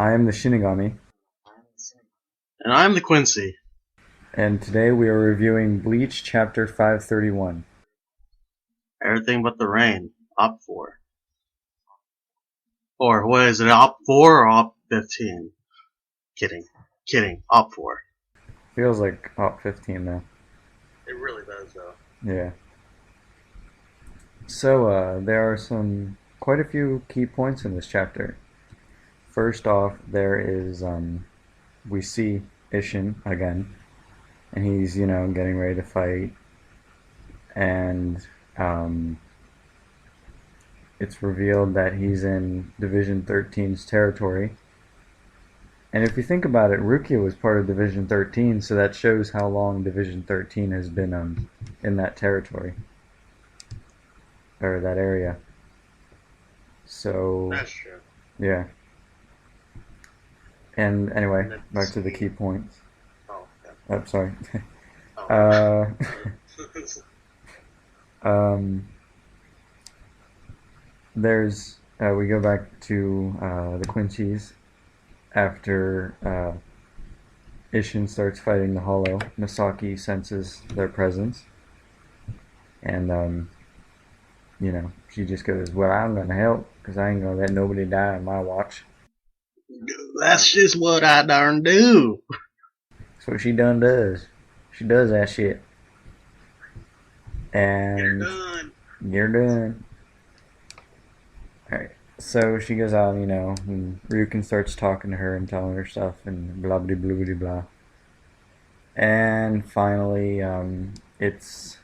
I am the Shinigami, And I'm the Quincy. and today we are reviewing Bleach Chapter 531. Everything but the rain. Op 4. Or what is it? Op 4 or Op 15? Kidding. Op 4. Feels like Op 15 though. It really does though. Yeah. So, there are quite a few key points in this chapter. First off, we see Ishin again, and he's, getting ready to fight, and, um, it's revealed that he's in Division 13's territory. And if you think about it, Rukia was part of Division 13, so that shows how long Division 13 has been in that territory, or that area. So, That's true. yeah. And anyway, That's back to the key points. Oh, yeah. Oh, sorry. Oh. um, we go back to the Quincy's after Ishin starts fighting the Hollow. Misaki senses their presence, and she just goes, "Well, I'm gonna help because I ain't gonna let nobody die on my watch." That's just what I darn do. That's what she done does. She does that shit, You're and done. you're done. All right. So she goes out, and Ryukin starts talking to her and telling her stuff and blah blah blah blah blah. And finally, it's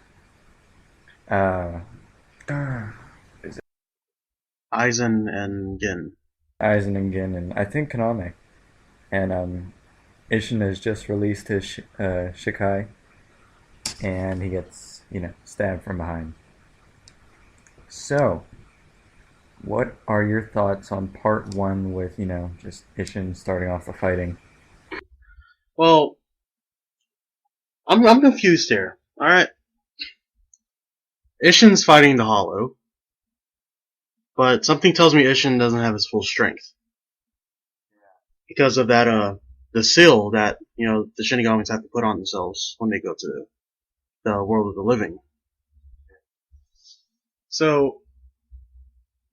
is it Aizen and Gin. Aizen and Gin and I think Kaname. And Ishin has just released his Shikai, and he gets stabbed from behind. So, what are your thoughts on part one with just Ishin starting off the fighting? Well, I'm confused here. Alright. Ishin's fighting the Hollow, but something tells me Ishin doesn't have his full strength. Because of that, the seal that, the Shinigamis have to put on themselves when they go to the world of the living. So,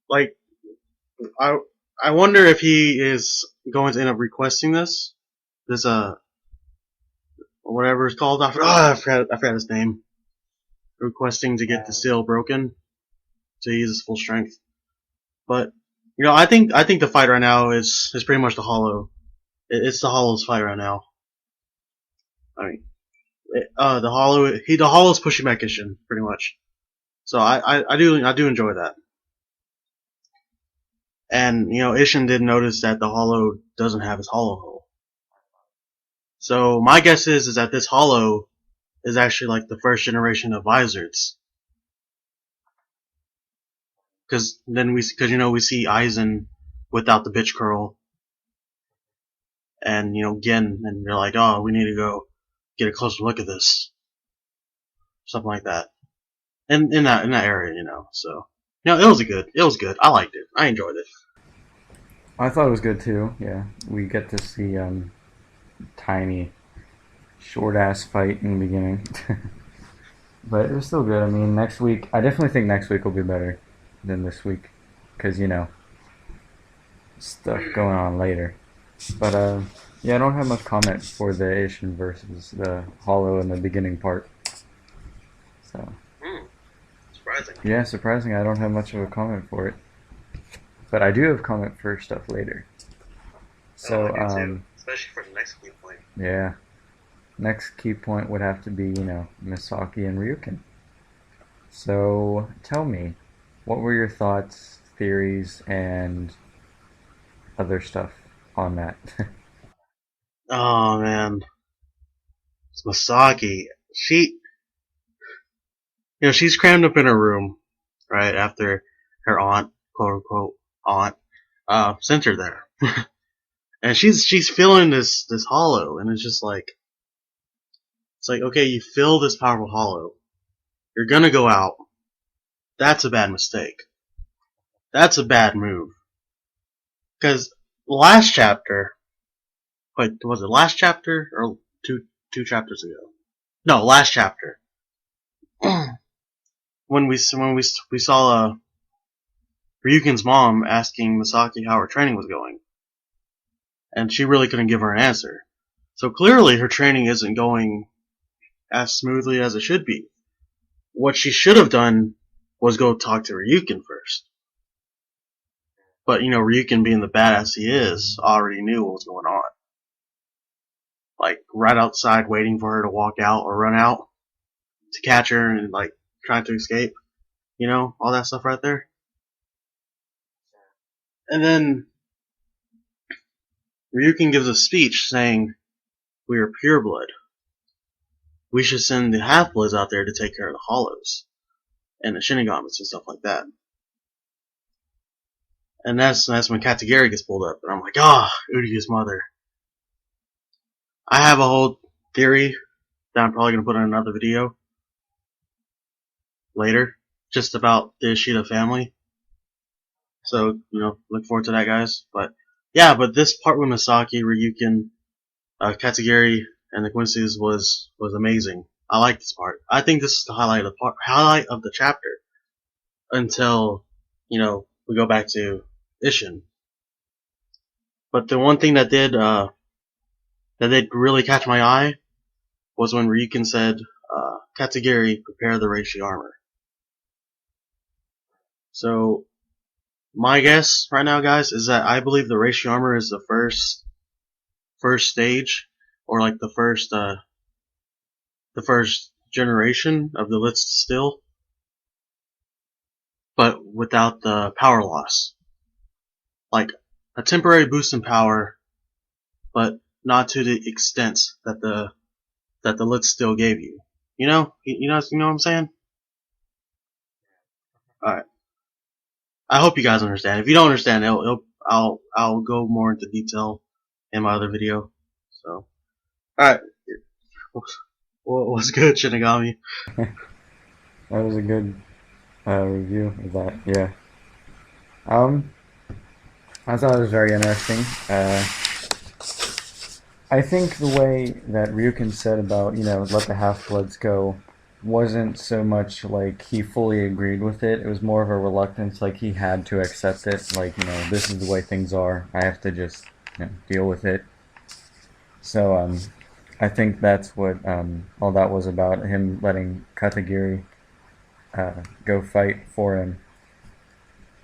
like, I wonder if he is going to end up requesting this, whatever it's called. I forgot his name. Requesting to get the seal broken to use his full strength. But I think the fight right now is pretty much the Hollow. It's the Hollow's fight right now. I mean, the Hollow's pushing back Ishin pretty much. So I do enjoy that. And Ishin did notice that the Hollow doesn't have his Hollow Hole. So my guess is that this Hollow is actually like the first generation of Vizards. Because we see Aizen without the bitch curl, and Gen, and they're like, oh, we need to go get a closer look at this, something like that, and in that area, So it was good. I liked it. I enjoyed it. I thought it was good too. Yeah, we get to see tiny, short ass fight in the beginning, but it was still good. I mean, next week, I definitely think next week will be better than this week, because stuff going on later. But yeah, I don't have much comment for the Ishin versus the Hollow in the beginning part. So Surprising. yeah, surprising. I don't have much of a comment for it, but I do have comment for stuff later. So I do too, especially for the next key point. Yeah, next key point would have to be Misaki and Ryukin. So tell me, what were your thoughts, theories, and other stuff on that? Oh man, it's Misaki. She's crammed up in her room, right after her aunt, quote unquote aunt, sent her there, and she's feeling this Hollow, and it's like, okay, you feel this powerful Hollow, you're gonna go out. That's a bad mistake. That's a bad move. Because last chapter. Wait, was it last chapter or two chapters ago? No, last chapter. when we saw Ryuken's mom asking Misaki how her training was going, and she really couldn't give her an answer. So clearly, her training isn't going as smoothly as it should be. What she should have done was go talk to Ryuken first. But, Ryuken being the badass he is, already knew what was going on. Like, right outside waiting for her to walk out or run out to catch her and, like, trying to escape. All that stuff right there. And then Ryuken gives a speech saying, "We are pureblood. We should send the half-bloods out there to take care of the hollows and the shinigamis and stuff like that." And that's when Katagiri gets pulled up, and I'm like, Uryu's mother. I have a whole theory that I'm probably going to put in another video later, just about the Ishida family. So, look forward to that, guys. But, yeah, this part with Misaki, Ryuken, Katagiri, and the Quincy's was amazing. I like this part. I think this is the highlight of the chapter until, we go back to Ishin. But the one thing that did really catch my eye was when Ryuken said, "Katagiri, prepare the Reishi armor." So, my guess right now, guys, is that I believe the Reishi armor is the first stage, or like the first generation of the Lit Still, but without the power loss. Like a temporary boost in power, but not to the extent that the Lit Still gave you. You know what I'm saying? All right. I hope you guys understand. If you don't understand, I'll go more into detail in my other video. So, all right. What's good, Shinigami? That was a good review of that. Yeah. I thought it was very interesting. I think the way that Ryuken said about, let the half-bloods go wasn't so much like he fully agreed with it. It was more of a reluctance, like he had to accept it. Like, this is the way things are. I have to just deal with it. So, I think that's what all that was about, him letting Katagiri go fight for him.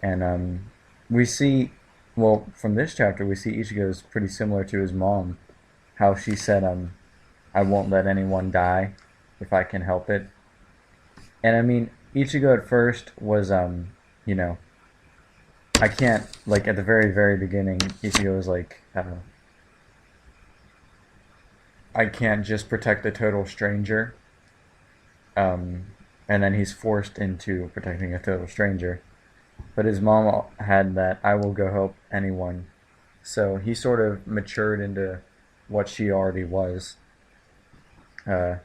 And we see, well, from this chapter, we see Ichigo is pretty similar to his mom. How she said, I won't let anyone die if I can help it. And I mean, Ichigo at first was, I can't, like, at the very, very beginning, Ichigo was like, I can't just protect a total stranger. And then he's forced into protecting a total stranger. But his mom had that, I will go help anyone. So he sort of matured into what she already was. And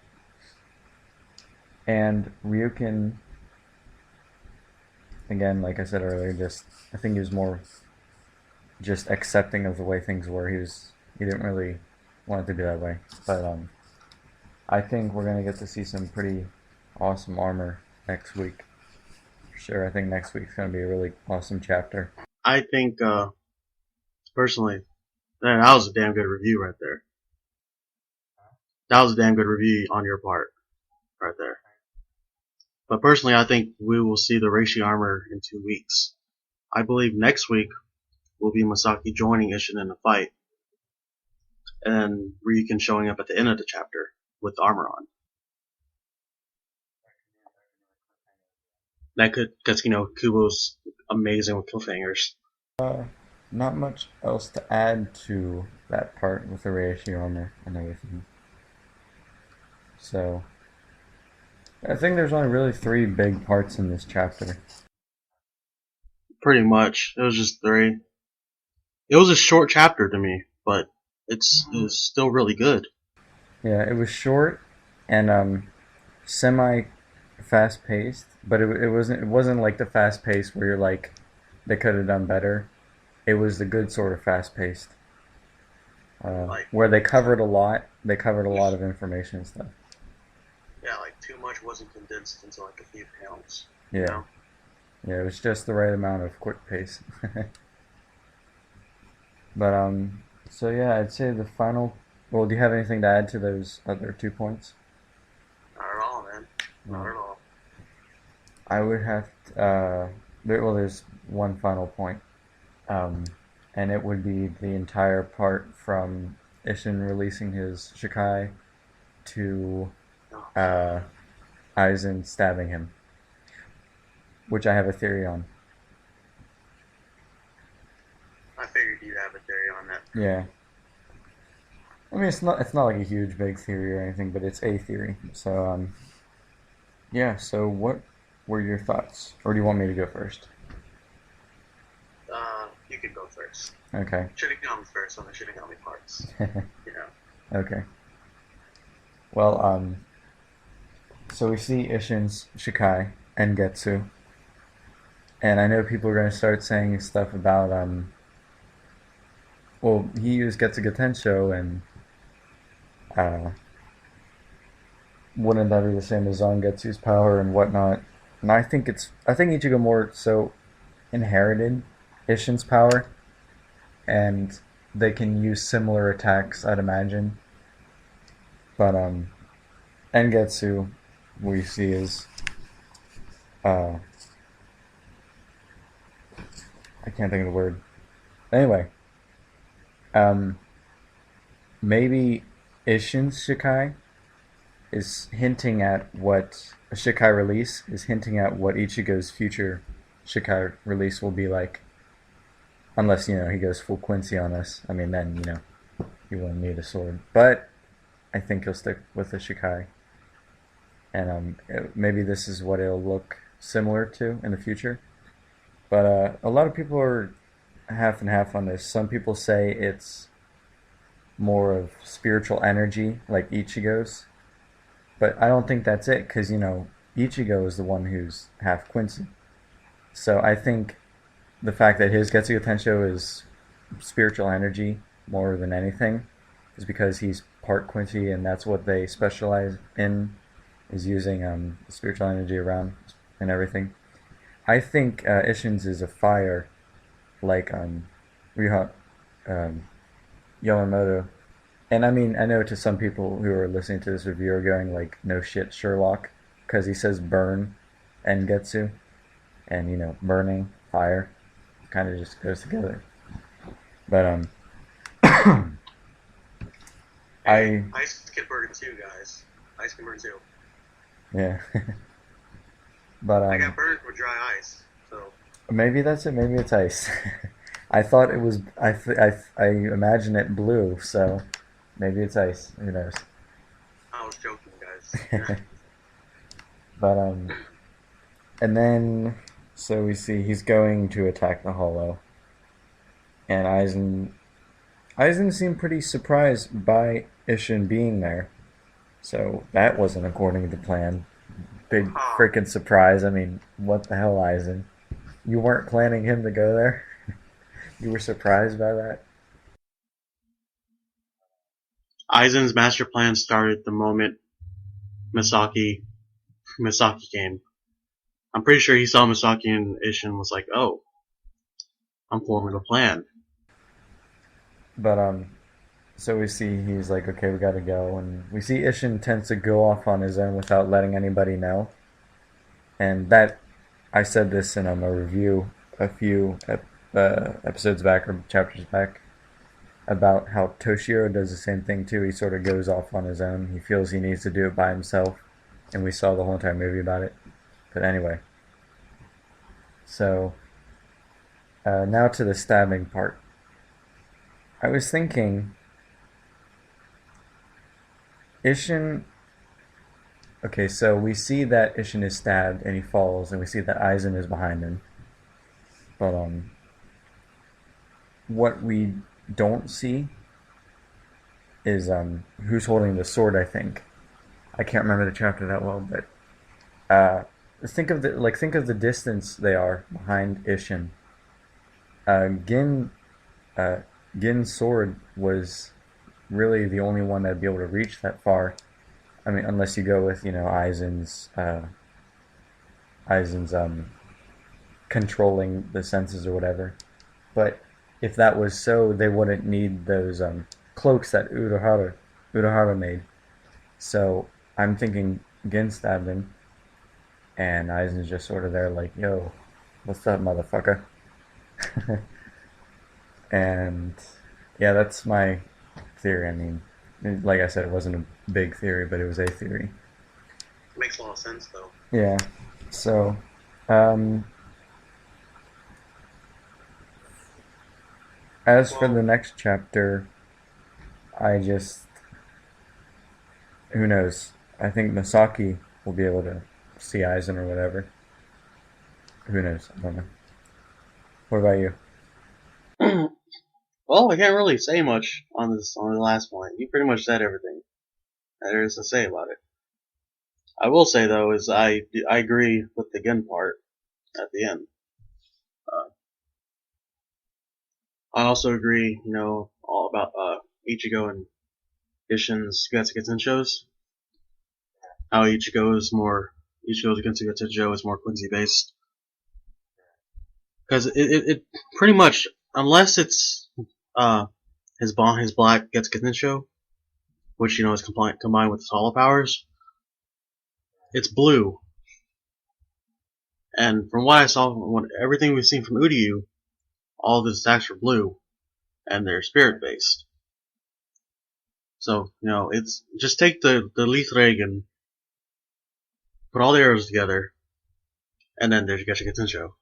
Ryuken, again, like I said earlier, I think he was more just accepting of the way things were. He didn't really want it to be that way. But I think we're gonna get to see some pretty awesome armor next week. For sure, I think next week's gonna be a really awesome chapter. I think, personally, man, that was a damn good review right there. That was a damn good review on your part, right there. But personally, I think we will see the Reishi armor in 2 weeks. I believe next week will be Misaki joining Ishin in the fight, and Ryuken showing up at the end of the chapter with the armor on. That could, because Kubo's amazing with cliffhangers. Not much else to add to that part with the Reishi armor and everything. So, I think there's only really 3 big parts in this chapter. Pretty much. It was just 3. It was a short chapter to me, but it was still really good. Yeah, it was short and semi fast paced, but it wasn't like the fast pace where you're like they could have done better. it was the good sort of fast paced, Like, where they covered a lot. They covered a lot of information and stuff. yeah, like too much wasn't condensed into like a few panels. You Yeah, know? yeah, it was just the right amount of quick pace. But so yeah, I'd say the final. Well, do you have anything to add to those other 2 points? Not at all, man. Not No. at all. I would have. There's one final point, um, and it would be the entire part from Ishin releasing his Shikai to No. uh, Aizen stabbing him, which I have a theory on. I figured you'd have a theory on that. Yeah, I mean it's not like a huge big theory or anything, but it's a theory. So yeah. So what were your thoughts, or do you want me to go first? You could go first. Okay. Should have gone first on the Shinigami parts. You know. Okay. Well, so we see Ishin's Shikai and Getsu, and I know people are going to start saying stuff about well, he used Getsu Tensho, and uh, wouldn't that be the same as Zangetsu's power and whatnot? And I think Ichigo more so inherited Ishin's power, and they can use similar attacks, I'd imagine. But Engetsu, we see is uh, I can't think of the word. Anyway, um, maybe Ishin's Shikai is hinting at what a Shikai release is hinting at what Ichigo's future Shikai release will be like. Unless, he goes full Quincy on us. I mean, then, he won't need a sword. But I think he'll stick with the Shikai. And maybe this is what it'll look similar to in the future. But a lot of people are half and half on this. Some people say it's more of spiritual energy, like Ichigo's. But I don't think that's it, because, Ichigo is the one who's half Quincy. So I think the fact that his Getsuga Tensho is spiritual energy more than anything is because he's part Quincy, and that's what they specialize in, is using spiritual energy around and everything. I think Ishin's is a fire, like Ryuha Yamamoto. And I mean, I know to some people who are listening to this review are going like, no shit, Sherlock, because he says burn and Getsu, and burning, fire, kind of just goes together. But Ice can burn too, guys. Ice can burn too. Yeah. But I got burned with dry ice, so maybe that's it. Maybe it's ice. I thought it was. I imagine it blue, so maybe it's ice. Who knows? I was joking, guys. But and then so we see he's going to attack the Hollow, and Aizen seemed pretty surprised by Ishin being there, so that wasn't according to plan. Big freaking surprise. I mean, what the hell, Aizen? You weren't planning him to go there? You were surprised by that? Aizen's master plan started the moment Misaki came. I'm pretty sure he saw Misaki and Ishin was like, "Oh, I'm forming a plan." But so we see he's like, okay, we gotta go, and we see Ishin tends to go off on his own without letting anybody know. And that, I said this in a review a few episodes back or chapters back about how Toshiro does the same thing too. He sort of goes off on his own. He feels he needs to do it by himself, and we saw the whole entire movie about it. But anyway, so now to the stabbing part. I was thinking, Ishin. Okay, so we see that Ishin is stabbed and he falls, and we see that Aizen is behind him. But what we don't see is who's holding the sword. I think I can't remember the chapter that well, but think of the distance they are behind Ishin. Gin uh, Gin's sword was really the only one that'd be able to reach that far. I mean, unless you go with Aizen's controlling the senses or whatever. But if that was so, they wouldn't need those cloaks that Urahara made. So I'm thinking Gin stabbed him, and Aizen's just sort of there like, "Yo, what's up, motherfucker?" And yeah, that's my theory. I mean, like I said, it wasn't a big theory, but it was a theory. Makes a lot of sense, though. Yeah. So, um, as for the next chapter, I just who knows? I think Masaki will be able to see Aizen or whatever. Who knows? I don't know. What about you? Well, I can't really say much on the last point. You pretty much said everything there is to say about it. I will say though is I agree with the Gun part at the end. I also agree, all about Ichigo and Ishin's Getsuga shows. How Ichigo's Getsuga Tenjo is more Quincy based. Because it pretty much, unless it's his black Getsuga Tensho, which is combined with his hollow powers, it's blue. And from what I saw, everything we've seen from Uryu, all the attacks are blue, and they're spirit based. So it's just take the Leaf Reagan, put all the arrows together, and then there's Getsuga Tensho.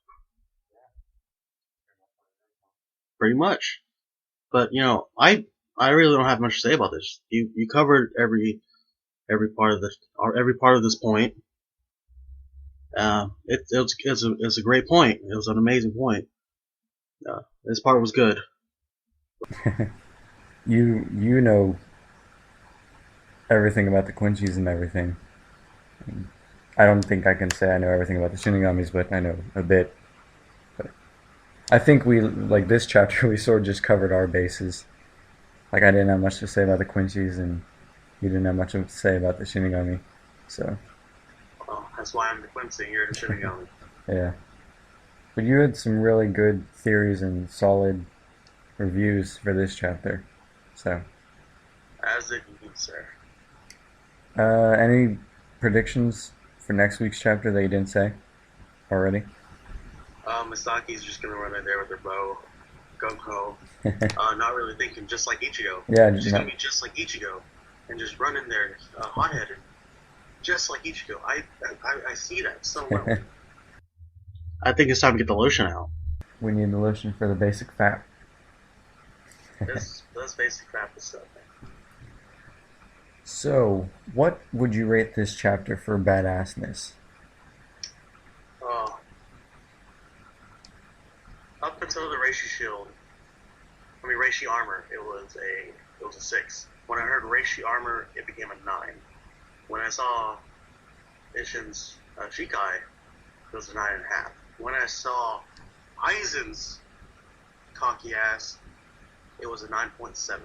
Pretty much. But I really don't have much to say about this. You covered every part of this point. It's a great point. It was an amazing point. This part was good. You know everything about the Quincy's and everything. I don't think I can say I know everything about the Shinigamis, but I know a bit. But I think like this chapter, we sort of just covered our bases. Like I didn't have much to say about the Quincy's, and you didn't have much to say about the Shinigami. So. Well, that's why I'm the Quincy. You're the Shinigami. Yeah. But you had some really good theories and solid reviews for this chapter. So. As did you, sir. Any predictions for next week's chapter that you didn't say already? Misaki's just gonna run in there with her bow. Go. Not really thinking, just like Ichigo. Yeah, she's gonna be just like Ichigo, and just run in there, hot-headed, just like Ichigo. I see that so well. I think it's time to get the lotion out. We need the lotion for the basic fat. That's basic fat stuff. So, what would you rate this chapter for badassness? Up until the Reishi armor, it was a 6. When I heard Reishi armor, it became a 9. When I saw Ishin's Shikai, it was a 9.5. When I saw Aizen's cocky ass, it was a 9.7.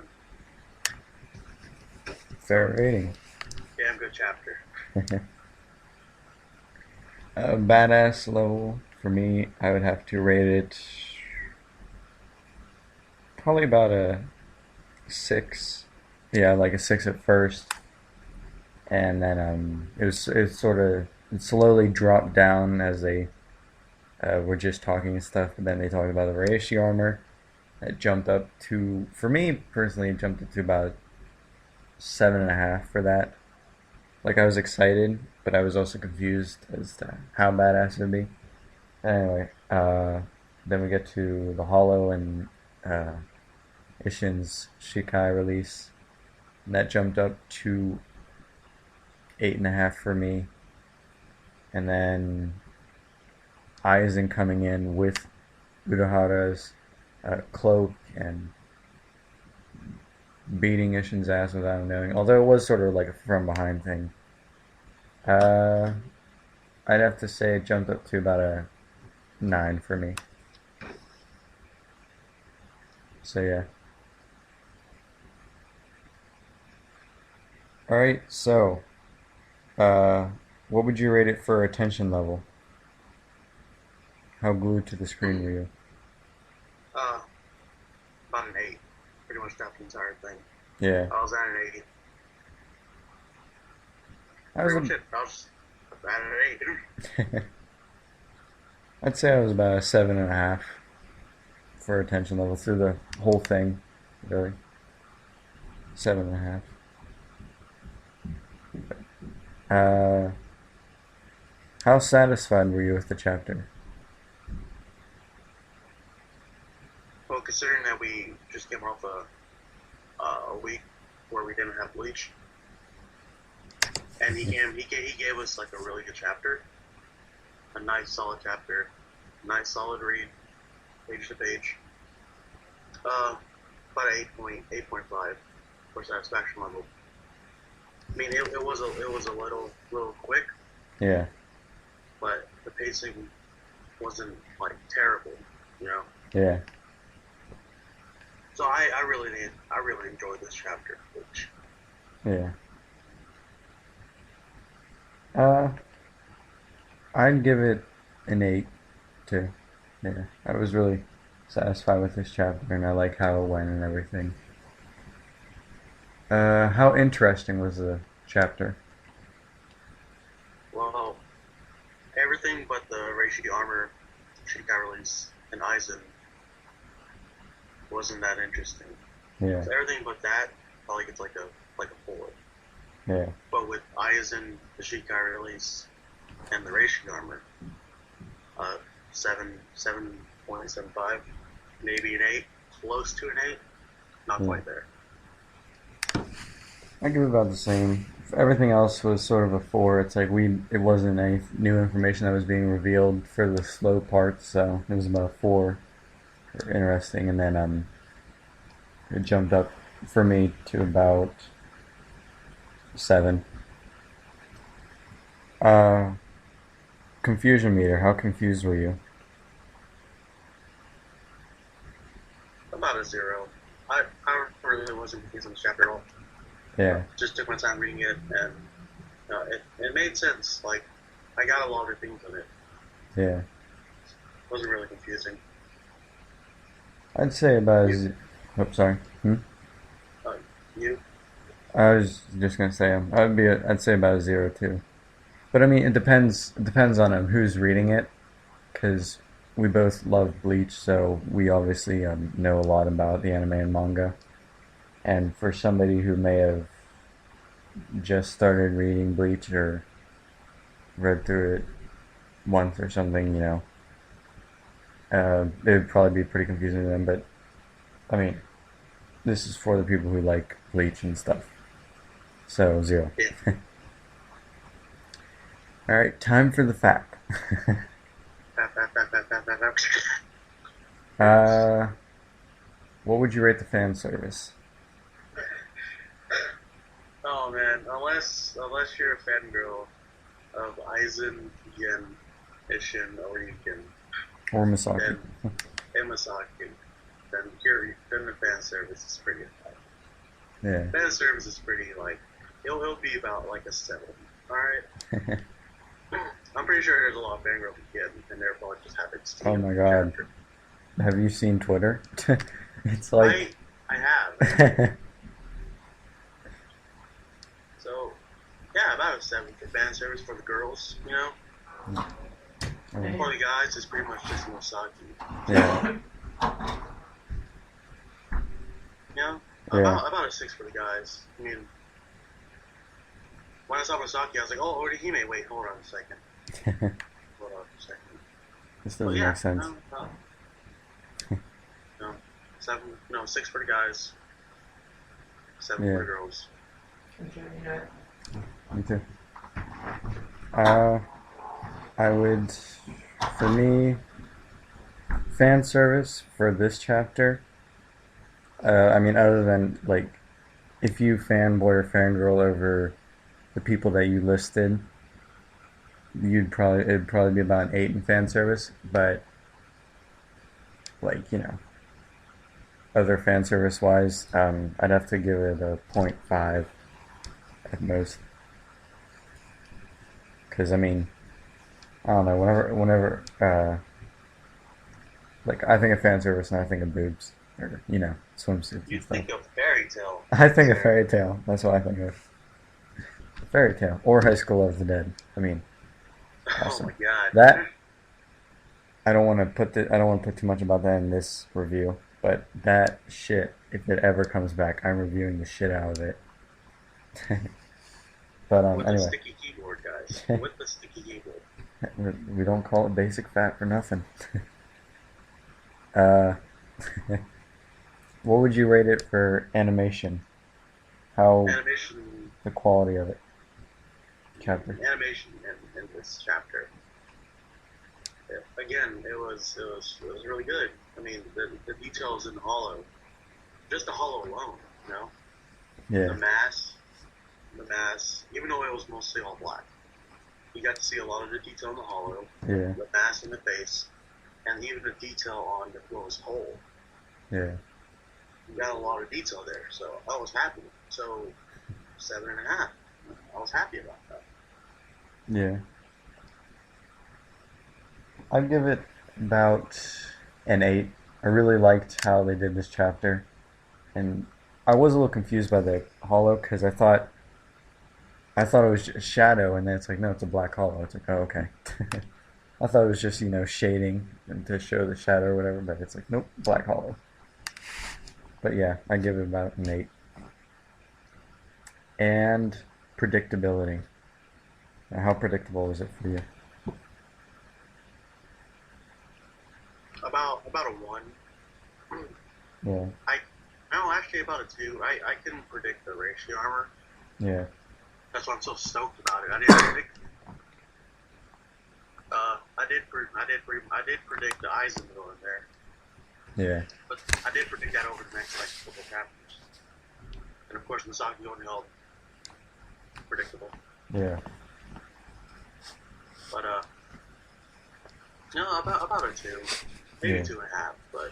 Fair rating. Damn good chapter. Badass level, for me, I would have to rate it probably about a 6. Yeah, like a 6 at first. And then it slowly dropped down as they were just talking and stuff. But then they talked about the Reishi armor. It jumped up to, for me personally, it jumped up to about 7.5 for that. Like I was excited, but I was also confused as to how badass it would be. Anyway, then we get to the Hollow and Ishin's Shikai release. And that jumped up to 8.5 for me. And then Aizen coming in with Urahara's cloak and beating Ishin's ass without him knowing. Although it was sort of like a from behind thing. I'd have to say it jumped up to about a 9 for me. So yeah. All right. So, uh, what would you rate it for attention level? How glued to the screen were you? Uh, about an 8. Pretty much throughout the entire thing. Yeah. I was at an 8. I was Pretty a, much it. I was at an 8. I'd say I was about a 7.5 for attention level through the whole thing. Really, 7.5. Uh, how satisfied were you with the chapter? Well, considering that we just came off a week where we didn't have Bleach, and he gave us like a really good chapter, a nice solid chapter, nice solid read, page to page. About 8.5 for satisfaction level. I mean, it was a little quick, Yeah, but the pacing wasn't like terrible, you know. yeah. So I really enjoyed this chapter. Which, Yeah. Uh, I'd give it an 8 too. Yeah, I was really satisfied with this chapter, and I like how it went and everything. How interesting was the chapter? well, everything but the Reishi armor, Shikai release, and Aizen wasn't that interesting. Yeah, So everything but that probably gets like a 4. yeah, But with Aizen, the Shikai release, and the Reishi armor, 7.75, maybe an 8, close to an 8, not yeah. quite there. I give it about the same. Everything else was sort of a 4. It's like it wasn't any new information that was being revealed for the slow parts, so it was about a 4. Interesting, and then it jumped up for me to about 7. Uh, confusion meter. How confused were you? About a 0. I really wasn't confused on this chapter at all. Yeah, Just took my time reading it, and it made sense. Like, I got a lot of things in it. yeah. It wasn't really confusing. I'd say about You, Oops, sorry. uh, you, I was just gonna say I'd say about a 0 too. But I mean, it depends on who's reading it, because we both love Bleach, so we obviously know a lot about the anime and manga. And for somebody who may have just started reading Bleach or read through it once or something, it would probably be pretty confusing to them. But I mean, this is for the people who like Bleach and stuff. So 0. yeah. All right, time for the fact. uh, what would you rate the fan service? Oh man, unless you're a fangirl of Aizen, Yen, Ishin, or Yukin, Or Misaki? and Masaki, then the fan service is pretty high. Yeah. Fan service is pretty like it'll be about like a 7. All right. I'm pretty sure there's a lot of fangirls who get, and they're probably just happy to see Oh my god. character. Have you seen Twitter? It's like. I have. So yeah, about a 7 for fan service for the girls. You know, for the guys, it's pretty much just Masaki. Yeah. You know, Yeah. about a 6 for the guys. I mean, when I saw Masaki, I was like, oh, Orihime. Wait, hold on a second. Hold on a second. This But doesn't yeah, make sense. no, 6 for the guys, 7 Yeah. for the girls. Me too. I would, for me, fan service for this chapter. I mean, other than like, if you fanboy or fangirl over the people that you listed, it'd probably be about an 8 in fan service. But like, other fan service wise, I'd have to give it a point 0.5 at most. Because I mean, I don't know. Like I think of fan service and I think of boobs or swimsuits You and stuff. think of fairy tale, I think of sir. fairy tale. That's what I think of. Fairy tale or High School of the Dead. I mean, Oh my awesome. god. That I don't want to put too much about that in this review, but that shit, if it ever comes back, I'm reviewing the shit out of it. But With the anyway, sticky keyboard, guys. With the sticky keyboard. we don't call it basic fat for nothing. Uh, what would you rate it for animation? How Animation, the quality of it? Chapter. animation in this chapter. Again, it was really good. I mean, the details in the hollow, just the hollow alone, you know, the Yeah, mass, the mass. Even though it was mostly all black, you got to see a lot of the detail in the hollow, yeah, the mass in the face, and even the detail on the closed hole. yeah, You got a lot of detail there, so I was happy. So 7.5. I was happy about that. yeah. I'd give it about an 8. I really liked how they did this chapter, and I was a little confused by the hollow because I thought it was just shadow, and then it's like no, it's a black hollow. It's like oh okay. I thought it was just shading and to show the shadow or whatever, but it's like nope, black hollow. But yeah, I give it about an 8. And predictability. Now, how predictable is it for you? About a 1. Yeah, I no, actually about a 2. I couldn't predict the ratio armor. yeah, That's why I'm so stoked about it. I didn't predict. I did predict the Eisenhower in there, yeah, but I did predict that over the next like couple chapters. And of course, Misaki only all predictable. yeah, But no, about a 2, maybe yeah. 2.5. But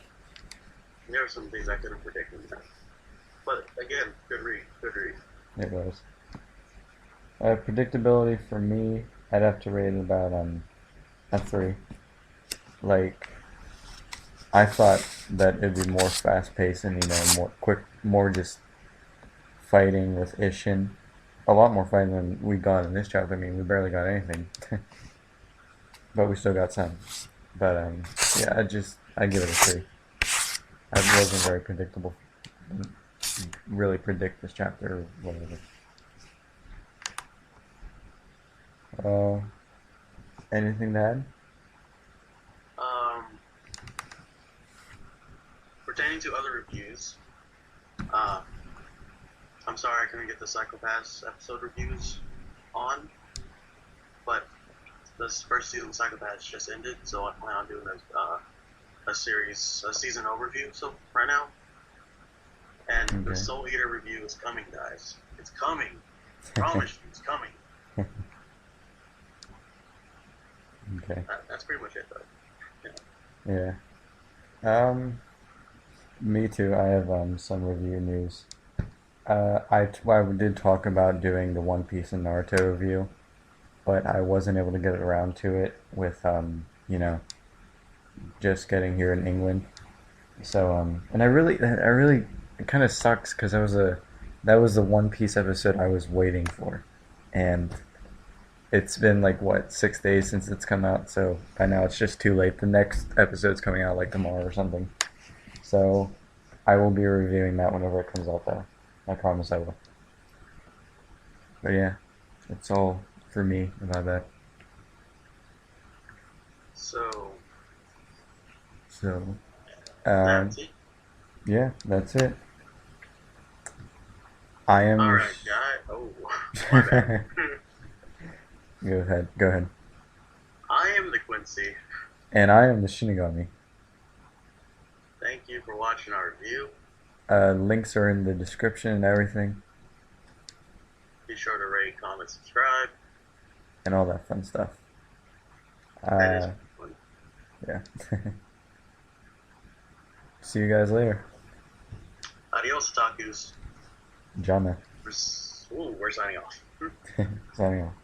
there were some things I couldn't predict in there. But again, good read, good read. It was. Predictability for me, I'd have to rate it about a 3. Like I thought that it'd be more fast paced and more quick, more just fighting with Ishin. A lot more fighting than we got in this chapter. I mean, we barely got anything, but we still got some. But yeah, I give it a 3. I wasn't very predictable. Didn't really predict this chapter or whatever. Uh, anything to add? Um, Pertaining to other reviews, uh, I'm sorry I couldn't get the Psychopaths episode reviews on, but this first season of Psychopaths just ended, so I plan on doing a season overview. So right now, and the Okay. Soul Eater review is coming, guys. It's coming. Promise you, it's coming. Okay. That's pretty much it, though. Yeah. Yeah. Me too. I have some review news. I did talk about doing the One Piece and Naruto review, but I wasn't able to get around to it with just getting here in England. So and I really it kind of sucks because that was the One Piece episode I was waiting for, and it's been like what 6 days since it's come out. So by now it's just too late. The next episode's coming out like tomorrow or something. So I will be reviewing that whenever it comes out though. I promise I will. But yeah, that's all for me about that. So So um, that's it. yeah, that's it. I am All the. right, guy. Oh, my bad. Go ahead. Go ahead. I am the Quincy. And I am the Shinigami. Thank you for watching our review. Links are in the description and everything, Be sure to rate, comment, subscribe. and all that fun stuff. That is Uh, fun. yeah. See you guys later. Adios, otakus. Jana. We're signing off. Signing off.